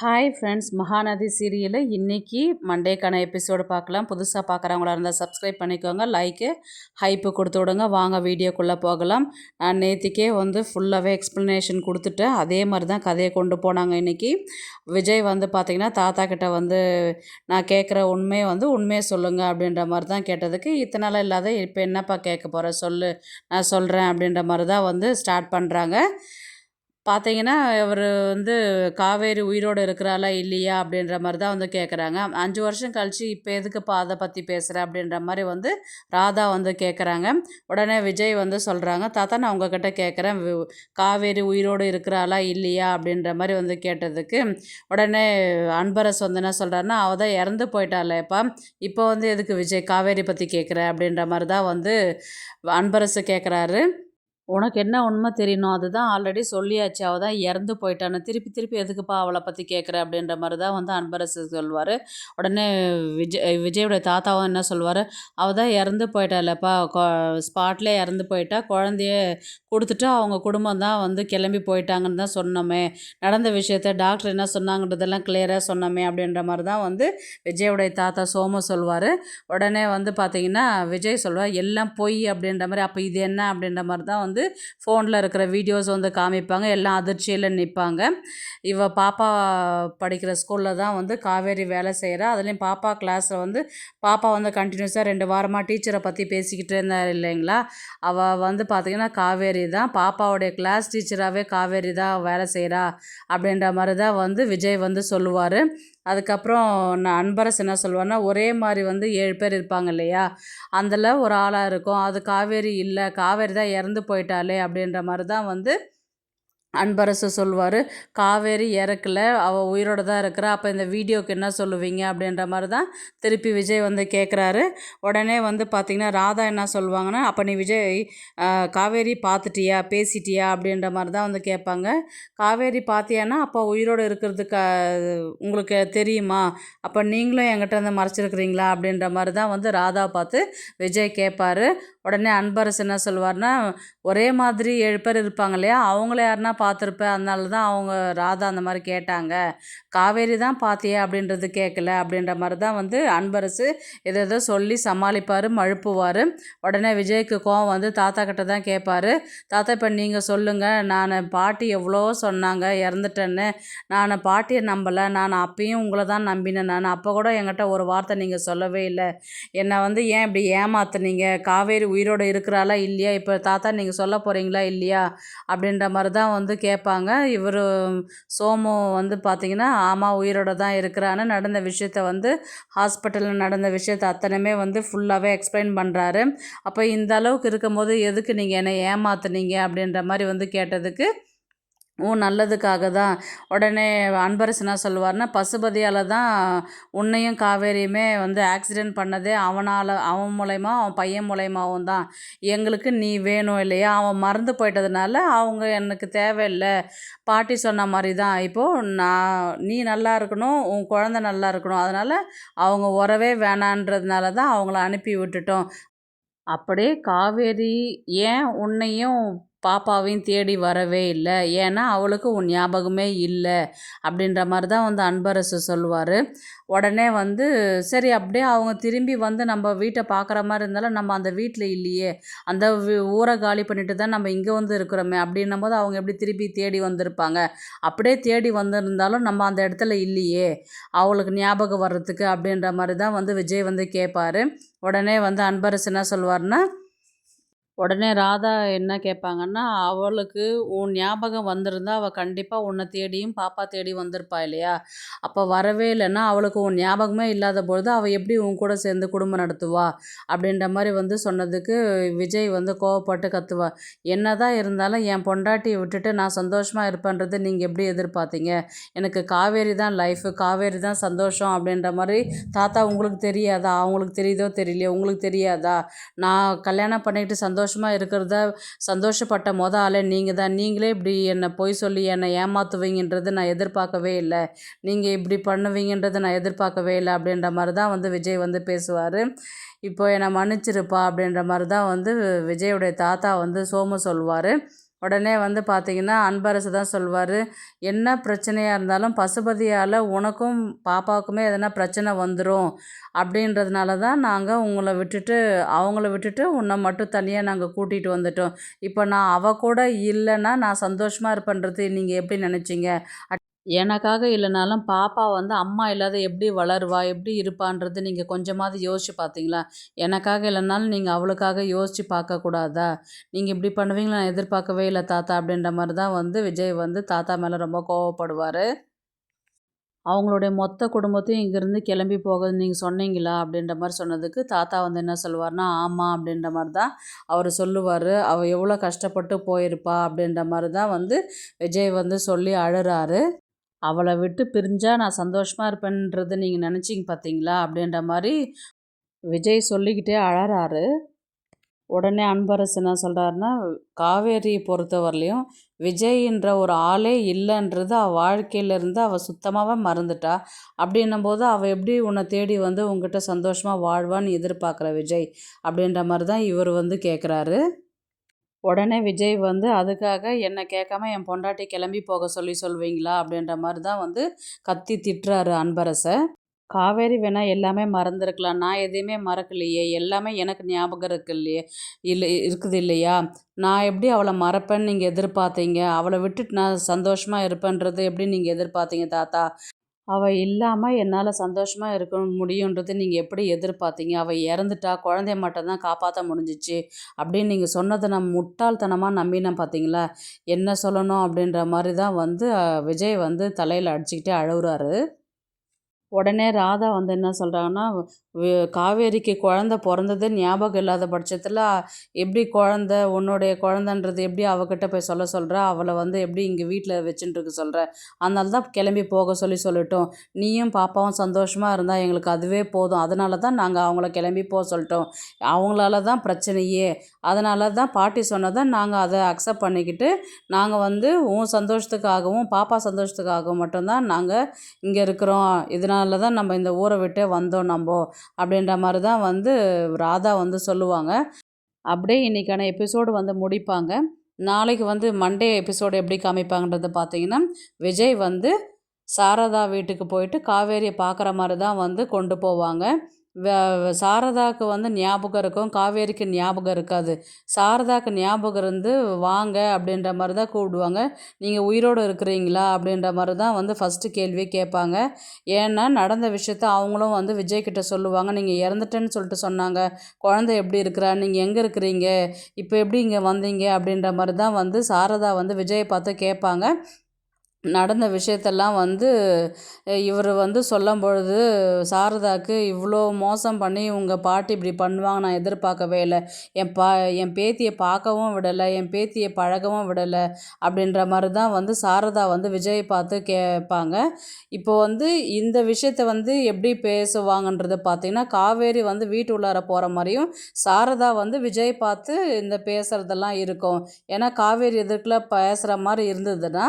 Hi friends, Mahanadi சீரியலில் இன்றைக்கி மண்டேக்கான episode பார்க்கலாம். புதுசாக பார்க்குறவங்களா இருந்தால் சப்ஸ்கிரைப் பண்ணிக்கோங்க, லைக்கு ஹைப்பு கொடுத்து விடுங்க. வாங்க வீடியோக்குள்ளே போகலாம். நான் நேற்றுக்கே ஃபுல்லாகவே எக்ஸ்ப்ளனேஷன் கொடுத்துட்டேன். அதே மாதிரி தான் கதையை கொண்டு போனாங்க. இன்றைக்கி விஜய் பார்த்திங்கன்னா தாத்தா கிட்ட நான் கேட்குற உண்மையை உண்மையை சொல்லுங்கள் அப்படின்ற மாதிரி தான் கேட்டதுக்கு, இத்தனை நாள் இல்லாத இப்போ என்னப்பா கேட்க போகிற சொல்லு, நான் சொல்கிறேன் அப்படின்ற மாதிரி தான் ஸ்டார்ட் பண்ணுறாங்க. பார்த்தீங்கன்னா இவர் காவேரி உயிரோடு இருக்கிறாளா இல்லையா அப்படின்ற மாதிரி தான் கேட்குறாங்க. 5 வருஷம் கழிச்சு இப்போ எதுக்குப்பா அதை பற்றி பேசுகிற அப்படின்ற மாதிரி ராதா கேட்குறாங்க. உடனே விஜய் சொல்கிறாங்க, தாத்தா நான் உங்ககிட்ட கேட்குறேன், காவேரி உயிரோடு இருக்கிறாளா இல்லையா அப்படின்ற மாதிரி கேட்டதுக்கு, உடனே அன்பரஸ் என்ன சொல்கிறாருன்னா, அவள் தான் இறந்து போயிட்டாளேப்பா, இப்போ எதுக்கு விஜய் காவேரி பற்றி கேட்குற அப்படின்ற மாதிரி தான் அன்பரசு கேட்குறாரு. உனக்கு என்ன உண்மை தெரியணும், அதுதான் ஆல்ரெடி சொல்லியாச்சு, அவள் தான் இறந்து போயிட்டான்னு, திருப்பி திருப்பி எதுக்குப்பா அவளை பற்றி கேட்குற அப்படின்ற மாதிரி தான் அன்பரசு சொல்வார். உடனே விஜயோடைய தாத்தாவும் என்ன சொல்வார், அவள் தான் இறந்து போயிட்டாலப்பா, ஸ்பாட்லேயே இறந்து போயிட்டா, குழந்தைய கொடுத்துட்டு அவங்க குடும்பம் தான் கிளம்பி போயிட்டாங்கன்னு தான் சொன்னோமே, நடந்த விஷயத்த டாக்டர் என்ன சொன்னாங்கன்றதெல்லாம் கிளியராக சொன்னோமே அப்படின்ற மாதிரி தான் விஜயோடைய தாத்தா சோமு சொல்வார். உடனே பார்த்திங்கன்னா விஜய் சொல்வார், எல்லாம் பொய் அப்படின்ற மாதிரி, அப்போ இது என்ன அப்படின்ற மாதிரி தான் ஃபோனில் இருக்கிற வீடியோஸ் காமிப்பாங்க. எல்லாம் அதிர்ச்சியில் நிற்பாங்க. இவ பாப்பா படிக்கிற ஸ்கூலில் தான் காவேரி வேலை செய்கிறா. அதுலேயும் பாப்பா கிளாஸில் பாப்பா கண்டினியூஸாக 2 வாரமாக டீச்சரை பற்றி பேசிக்கிட்டு இருந்தார் இல்லைங்களா. அவள் பார்த்திங்கன்னா காவேரி தான், பாப்பாவுடைய கிளாஸ் டீச்சராகவே காவேரி தான் வேலை செய்கிறா அப்படின்ற மாதிரி தான் விஜய் சொல்லுவார். அதுக்கப்புறம் நான் அன்பரசு என்ன சொல்லுவேன்னா, ஒரே மாதிரி 7 பேர் இருப்பாங்க இல்லையா, அதில் ஒரு ஆளாக இருக்கும், அது காவேரி இல்லை, காவேரி தான் இறந்து போயிட்டாலே அப்படின்ற மாதிரி தான் அன்பரசு சொல்லுவார். காவேரி இறக்கல, அவள் உயிரோடு தான் இருக்கிறா, அப்போ இந்த வீடியோக்கு என்ன சொல்லுவீங்க அப்படின்ற மாதிரி தான் திருப்பி விஜய் கேட்குறாரு. உடனே பார்த்திங்கன்னா ராதா என்ன சொல்லுவாங்கன்னா, அப்போ நீ விஜய் காவேரி பார்த்துட்டியா, பேசிட்டியா அப்படின்ற மாதிரி தான் கேட்பாங்க. காவேரி பார்த்தியானா அப்போ உயிரோடு இருக்கிறதுக்கு உங்களுக்கு தெரியுமா, அப்போ நீங்களும் என்கிட்ட மறைச்சிருக்கிறீங்களா அப்படின்ற மாதிரி தான் ராதா பார்த்து விஜய் கேட்பார். உடனே அன்பரசு என்ன சொல்லுவார்னா, ஒரே மாதிரி 7 பேர் இருப்பாங்க இல்லையா, அவங்கள யாருன்னா பார்த்துருப்பேன், அதனால தான் அவங்க ராதா அந்த மாதிரி கேட்டாங்க, காவேரி தான் பார்த்தியா அப்படின்றது கேட்கல அப்படின்ற மாதிரி தான் அன்பரசு எதோ சொல்லி சமாளிப்பார், மழுப்புவார். உடனே விஜய்க்கு கோவம் தாத்தா கிட்ட தான் கேட்பார், தாத்தா இப்போ நீங்கள் சொல்லுங்கள், நான் பாட்டி எவ்வளோ சொன்னாங்க இறந்துட்டேன்னு, நான் பாட்டியை நம்பலை, நான் அப்பயும் உங்களை தான் நம்பினேன், நான் அப்போ கூட என்கிட்ட ஒரு வார்த்தை நீங்கள் சொல்லவே இல்லை, என்னை ஏன் இப்படி ஏமாத்துனீங்க, காவேரி உயிரோடு இருக்கிறாளா இல்லையா, இப்போ தாத்தா நீங்கள் சொல்ல போகிறீங்களா இல்லையா அப்படின்ற மாதிரி தான் கேட்பாங்க. இவர் சோமு பார்த்திங்கன்னா ஆமாம் உயிரோடு தான் இருக்கிறான்னு நடந்த விஷயத்த ஹாஸ்பிட்டலில் நடந்த விஷயத்த அத்தனையுமே ஃபுல்லாகவே எக்ஸ்பிளைன் பண்ணுறாரு. அப்போ இந்த அளவுக்கு இருக்கும்போது எதுக்கு நீங்கள் என்னை ஏமாத்துனீங்க அப்படின்ற மாதிரி கேட்டதுக்கு, நல்லதுக்காக தான். உடனே அன்பரசு என்ன சொல்லுவார்னா, பசுபதியால் தான் உன்னையும் காவேரியுமே ஆக்சிடெண்ட் பண்ணதே அவன் மூலயமா அவன் பையன் மூலயமாவும் தான், எங்களுக்கு நீ வேணும் இல்லையா, அவன் மறந்து போயிட்டதுனால அவங்க எனக்கு தேவையில்லை, பாட்டி சொன்ன மாதிரி தான், இப்போது நீ நல்லா இருக்கணும், உன் குழந்த நல்லா இருக்கணும், அதனால் அவங்க உறவே வேணான்றதுனால தான் அவங்கள அனுப்பி விட்டுட்டோம், அப்படியே காவேரி ஏன் உன்னையும் பாப்பாவையும் தேடி வரவே இல்லை, ஏன்னா அவளுக்கு உன் ஞாபகமே இல்லை அப்படின்ற மாதிரி தான் அன்பரசு சொல்லுவார். உடனே சரி அப்படியே அவங்க திரும்பி நம்ம வீட்டை பார்க்குற மாதிரி இருந்தாலும் நம்ம அந்த வீட்டில் இல்லையே, அந்த ஊரை காலி பண்ணிட்டு தான் நம்ம இங்கே இருக்கிறோமே, அப்படின்னும் போது அவங்க எப்படி திருப்பி தேடி வந்திருப்பாங்க, அப்படியே தேடி வந்திருந்தாலும் நம்ம அந்த இடத்துல இல்லையே அவளுக்கு ஞாபகம் வர்றதுக்கு அப்படின்ற மாதிரி தான் விஜய் கேட்பார். உடனே அன்பரசு என்ன சொல்லுவார்னா, உடனே ராதா என்ன கேட்பாங்கன்னா, அவளுக்கு உன் ஞாபகம் வந்திருந்தா அவள் கண்டிப்பாக உன்னை தேடியும் பாப்பா தேடி வந்திருப்பா இல்லையா, அப்போ வரவே இல்லைன்னா அவளுக்கு உன் ஞாபகமே இல்லாத பொழுது அவள் எப்படி உன் கூட சேர்ந்து குடும்பம் நடத்துவா அப்படின்ற மாதிரி சொன்னதுக்கு விஜய் கோவப்பட்டு கத்துவா, என்ன தான் இருந்தாலும் என் பொண்டாட்டியை விட்டுட்டு நான் சந்தோஷமாக இருப்பேன்றது நீங்கள் எப்படி எதிர்பார்த்தீங்க, எனக்கு காவேரி தான் லைஃபு, காவேரி தான் சந்தோஷம் அப்படின்ற மாதிரி, தாத்தா உங்களுக்கு தெரியாதா, அவங்களுக்கு தெரியுதோ தெரியலையோ உங்களுக்கு தெரியாதா, நான் கல்யாணம் பண்ணிக்கிட்டு சந்தோஷமாக இருக்கிறத சந்தோஷப்பட்ட ஆளே நீங்கள் தான், நீங்களே இப்படி என்னை பொய் சொல்லி என்னை ஏமாற்றுவீங்கன்றது நான் எதிர்பார்க்கவே இல்லை, நீங்கள் இப்படி பண்ணுவீங்கன்றது நான் எதிர்பார்க்கவே இல்லை அப்படின்ற மாதிரி தான் விஜய் பேசுவார். இப்போ என்னை மன்னிச்சிருப்பா அப்படின்ற மாதிரி தான் விஜயோடைய தாத்தா சோமு சொல்லுவார். உடனே வந்து பார்த்திங்கன்னா அன்பரசு தான் சொல்வார், என்ன பிரச்சனையாக இருந்தாலும் பசுபதியால் உனக்கும் பாப்பாவுக்குமே எதனா பிரச்சனை வந்துடும் அப்படின்றதுனால தான் நாங்கள் அவங்கள விட்டுட்டு உன்னை மட்டும் தனியாக நாங்கள் கூட்டிகிட்டு வந்துட்டோம். இப்போ நான் கூட இல்லைன்னா நான் சந்தோஷமாக இருப்பேன்றது நீங்கள் எப்படி நினச்சிங்க? எனக்காக இல்லைனாலும் பாப்பா வந்து அம்மா இல்லாத எப்படி வளருவா, எப்படி இருப்பான்றது நீங்கள் கொஞ்சமாவது யோசிச்சு பார்த்தீங்களா? எனக்காக இல்லைனாலும் நீங்கள் அவளுக்காக யோசிச்சு பார்க்கக்கூடாதா? நீங்கள் இப்படி பண்ணுவீங்களா நான் எதிர்பார்க்கவே இல்லை தாத்தா அப்படின்ற மாதிரி தான் வந்து விஜய் வந்து தாத்தா மேலே ரொம்ப கோவப்படுவார். அவங்களுடைய மொத்த குடும்பத்தையும் இங்கேருந்து கிளம்பி போக நீங்கள் சொன்னீங்களா அப்படின்ற மாதிரி சொன்னதுக்கு தாத்தா வந்து என்ன சொல்லுவார்னா, ஆமாம் அப்படின்ற மாதிரி தான் அவர் சொல்லுவார். அவள் எவ்வளோ கஷ்டப்பட்டு போயிருப்பா அப்படின்ற மாதிரி தான் வந்து விஜய் வந்து சொல்லி அழுறாரு. அவளை விட்டு பிரிஞ்சா நான் சந்தோஷமாக இருப்பேன்றது நீங்கள் நினச்சிங்க பார்த்தீங்களா அப்படின்ற மாதிரி விஜய் சொல்லிக்கிட்டே அழறாரு. உடனே அன்பரசு என்ன சொல்கிறாருன்னா, காவேரியை பொறுத்தவரையிலையும் விஜய்ன்ற ஒரு ஆளே இல்லைன்றது அவள் வாழ்க்கையிலேருந்து அவள் சுத்தமாகவே மறந்துட்டா. அப்படின்னும்போது அவள் எப்படி உன்னை தேடி வந்து உங்ககிட்ட சந்தோஷமாக வாழ்வான்னு எதிர்பார்க்குற விஜய் அப்படின்ற மாதிரி தான் இவர் வந்து கேட்குறாரு. உடனே விஜய் வந்து அதுக்காக என்னை கேட்காம என் பொண்டாட்டி கிளம்பி போக சொல்லுவீங்களா அப்படின்ற மாதிரி தான் வந்து கத்தி திட்டுறாரு அன்பரசை. காவேரி வேணா எல்லாமே மறந்துருக்கலாம், நான் எதையுமே மறக்கலையே, எல்லாமே எனக்கு ஞாபகம் இருக்கு இல்லையே, இருக்குது இல்லையா, நான் எப்படி அவளை மறப்பேன்னு நீங்கள் எதிர்பார்த்தீங்க, அவளை விட்டுட்டு நான் சந்தோஷமாக இருப்பேன்றது எப்படி நீங்கள் எதிர்பார்த்தீங்க தாத்தா? அவள் இல்லாமல் என்னால் சந்தோஷமாக இருக்க முடியுன்றது நீங்கள் எப்படி எதிர்பார்த்தீங்க? அவள் இறந்துட்டா, குழந்தைய மட்டும் தான் காப்பாற்ற முடிஞ்சிச்சு அப்படின்னு நீங்கள் சொன்னதை நான் முட்டாள்தனமாக நம்பினேன் பார்த்தீங்களா? என்ன சொல்லணும் அப்படின்ற மாதிரி தான் வந்து விஜய் வந்து தலையில் அடிச்சுக்கிட்டே அழுகுறாரு. உடனே ராதா வந்து என்ன சொல்கிறாங்கன்னா, காவேரிக்கு குழந்த பொறந்தது ஞாபகம் இல்லாத பட்சத்தில் எப்படி உன்னுடைய குழந்தன்றது எப்படி அவகிட்ட போய் சொல்கிற? அவளை வந்து எப்படி இங்கே வீட்டில் வச்சுட்டுருக்க சொல்கிற? அதனால தான் கிளம்பி போக சொல்லிட்டோம். நீயும் பாப்பாவும் சந்தோஷமாக இருந்தால் எங்களுக்கு அதுவே போதும். அதனால தான் நாங்கள் அவங்கள கிளம்பி போக சொல்லிட்டோம். அவங்களால தான் பிரச்சனையே. அதனால தான் பாட்டி சொன்னதை நாங்கள் அதை அக்செப்ட் பண்ணிக்கிட்டு நாங்கள் வந்து உன் சந்தோஷத்துக்காகவும் பாப்பா சந்தோஷத்துக்காகவும் மட்டும்தான் நாங்கள் இங்கே இருக்கிறோம். இதனால் தான் நம்ம இந்த ஊரை விட்டே வந்தோம் அப்படின்ற மாதிரி தான் வந்து ராதா வந்து சொல்லுவாங்க. அப்படியே இன்றைக்கான எபிசோடு வந்து முடிப்பாங்க. நாளைக்கு வந்து மண்டே எபிசோடு எப்படி காமிப்பாங்கன்றது பார்த்தீங்கன்னா, விஜய் வந்து சாரதா வீட்டுக்கு போயிட்டு காவேரியை பார்க்குற மாதிரி தான் வந்து கொண்டு போவாங்க. சாரதாவுக்கு வந்து ஞாபகம் இருக்கும், காவேரிக்கு ஞாபகம் இருக்காது. சாரதாவுக்கு ஞாபகம் இருந்து வாங்க அப்படின்ற மாதிரி தான் கூப்பிடுவாங்க. நீங்கள் உயிரோடு இருக்கிறீங்களா அப்படின்ற மாதிரி தான் வந்து ஃபஸ்ட்டு கேள்வியே கேட்பாங்க. ஏன்னா நடந்த விஷயத்த அவங்களும் வந்து விஜய்கிட்ட சொல்லுவாங்க. நீங்கள் இறந்துட்டேன்னு சொல்லிட்டு சொன்னாங்க, குழந்தை எப்படி இருக்கிறா, நீங்கள் எங்கே இருக்கிறீங்க, இப்போ எப்படி இங்கே வந்தீங்க அப்படின்ற மாதிரி தான் வந்து சாரதா வந்து விஜயை பார்த்து கேட்பாங்க. நடந்த விஷயத்தெல்லாம் வந்து இவர் வந்து சொல்லும்பொழுது சாரதாவுக்கு இவ்வளோ மோசம் பண்ணி உங்கள் பாட்டி இப்படி பண்ணுவாங்க நான் எதிர்பார்க்கவே இல்லை, என் பேத்தியை பார்க்கவும் விடலை, என் பேத்தியை பழகவும் விடலை அப்படின்ற மாதிரி தான் வந்து சாரதா வந்து விஜயை பார்த்து கேட்பாங்க. இப்போ வந்து இந்த விஷயத்தை வந்து எப்படி பேசுவாங்கன்றது பார்த்திங்கன்னா, காவேரி வந்து வீட்டு உள்ளார போகிற மாதிரியும் சாரதா வந்து விஜய் பார்த்து இந்த பேசுகிறதெல்லாம் இருக்கும். ஏன்னா காவேரி எதிர்க்கில் பேசுகிற மாதிரி இருந்ததுன்னா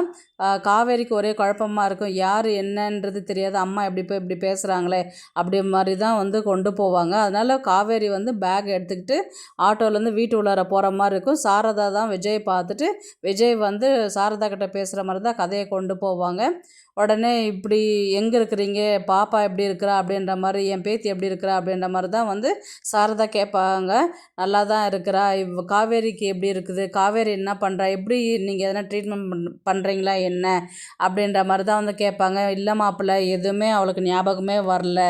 காவேரிக்கு ஒரே குழப்பமாக இருக்கும், யார் என்னன்றது தெரியாது, அம்மா இப்படி பேசுகிறாங்களே அப்படி மாதிரி தான் வந்து கொண்டு போவாங்க. அதனால் காவேரி வந்து பேக் எடுத்துக்கிட்டு ஆட்டோலேருந்து வீட்டு உள்ளார போகிற மாதிரி இருக்கும். சாரதா தான் விஜய் பார்த்துட்டு விஜய் வந்து சாரதா கிட்ட பேசுகிற மாதிரி தான் கதையை கொண்டு போவாங்க. உடனே இப்படி எங்கே இருக்கிறீங்க, பாப்பா எப்படி இருக்கிறா அப்படின்ற மாதிரி, என் பேத்தி எப்படி இருக்கிறா அப்படின்ற மாதிரி தான் வந்து சாரதா கேட்பாங்க. நல்லா தான் இருக்கிறா, காவேரிக்கு எப்படி இருக்குது, காவேரி என்ன பண்ணுறா, எப்படி நீங்கள் எதனா ட்ரீட்மெண்ட் பண்ணுறீங்களா என்ன அப்படின்ற மாதிரி தான் வந்து கேட்பாங்க. இல்லை மாப்பிள்ளை, எதுவுமே அவளுக்கு ஞாபகமே வரல,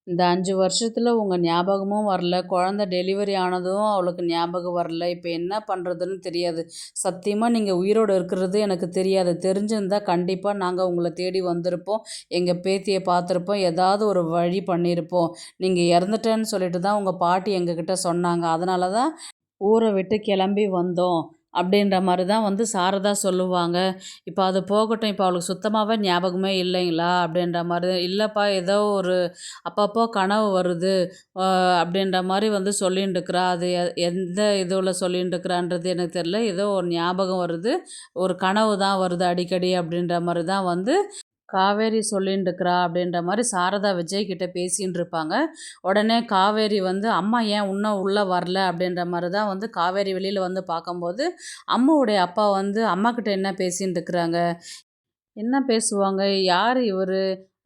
இந்த 5 வருஷத்தில் உங்கள் ஞாபகமும் வரல, குழந்த டெலிவரி ஆனதும் அவளுக்கு ஞாபகம் வரல, இப்போ என்ன பண்ணுறதுன்னு தெரியாது, சத்தியமாக நீங்கள் உயிரோடு இருக்கிறது எனக்கு தெரியாது, தெரிஞ்சிருந்தால் கண்டிப்பாக நாங்கள் உங்களை தேடி வந்திருப்போம், எங்கள் பேத்தியை பார்த்துருப்போம், ஏதாவது ஒரு வழி பண்ணியிருப்போம், நீங்கள் இறந்துட்டேன்னு சொல்லிட்டு தான் உங்கள் பாட்டி எங்ககிட்ட சொன்னாங்க, அதனால தான் ஊரை விட்டு கிளம்பி வந்தோம் அப்படின்ற மாதிரி தான் வந்து சாரதா சொல்லுவாங்க. இப்போ அது போகட்டும், இப்போ அவளுக்கு சுத்தமாகவே ஞாபகமே இல்லைங்களா அப்படின்ற மாதிரி, இல்லைப்பா ஏதோ ஒரு அப்பப்போ கனவு வருது அப்படின்ற மாதிரி வந்து சொல்லின்னு இருக்கிறா, அது எந்த இதுவில் சொல்லின்னு இருக்கிறான்றது எனக்கு தெரியல, ஏதோ ஒரு ஞாபகம் வருது, ஒரு கனவு தான் வருது அடிக்கடி அப்படின்ற மாதிரி தான் வந்து காவேரி சொல்லின்னு இருக்கிறா அப்படின்ற மாதிரி சாரதா விஜய் கிட்ட பேசின்னு இருப்பாங்க. உடனே காவேரி வந்து அம்மா ஏன் இன்னும் உள்ளே வரல அப்படின்ற மாதிரி தான் வந்து காவேரி வெளியில் வந்து பார்க்கும்போது அம்மாவுடைய அப்பா வந்து அம்மா கிட்ட என்ன பேசின்னு இருக்கிறாங்க, என்ன பேசுவாங்க, யார் இவர்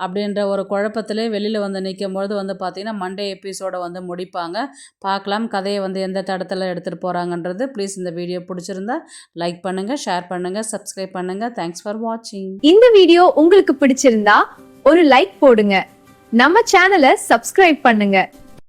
அப்படின்ற ஒரு குழப்பத்திலே வெளியில் வந்து நிற்கும்பொழுது வந்து பார்த்திங்கன்னா மண்டே எபிசோட வந்து முடிப்பாங்க. பார்க்கலாம் கதையை வந்து எந்த தடத்தில் எடுத்துகிட்டு போகிறாங்கன்றது. ப்ளீஸ் இந்த வீடியோ பிடிச்சிருந்தா லைக் பண்ணுங்கள், ஷேர் பண்ணுங்கள், சப்ஸ்கிரைப் பண்ணுங்கள். தேங்க்ஸ் ஃபார் வாட்சிங். இந்த வீடியோ உங்களுக்கு பிடிச்சிருந்தா ஒரு லைக் போடுங்க, நம்ம சேனலை சப்ஸ்கிரைப் பண்ணுங்க.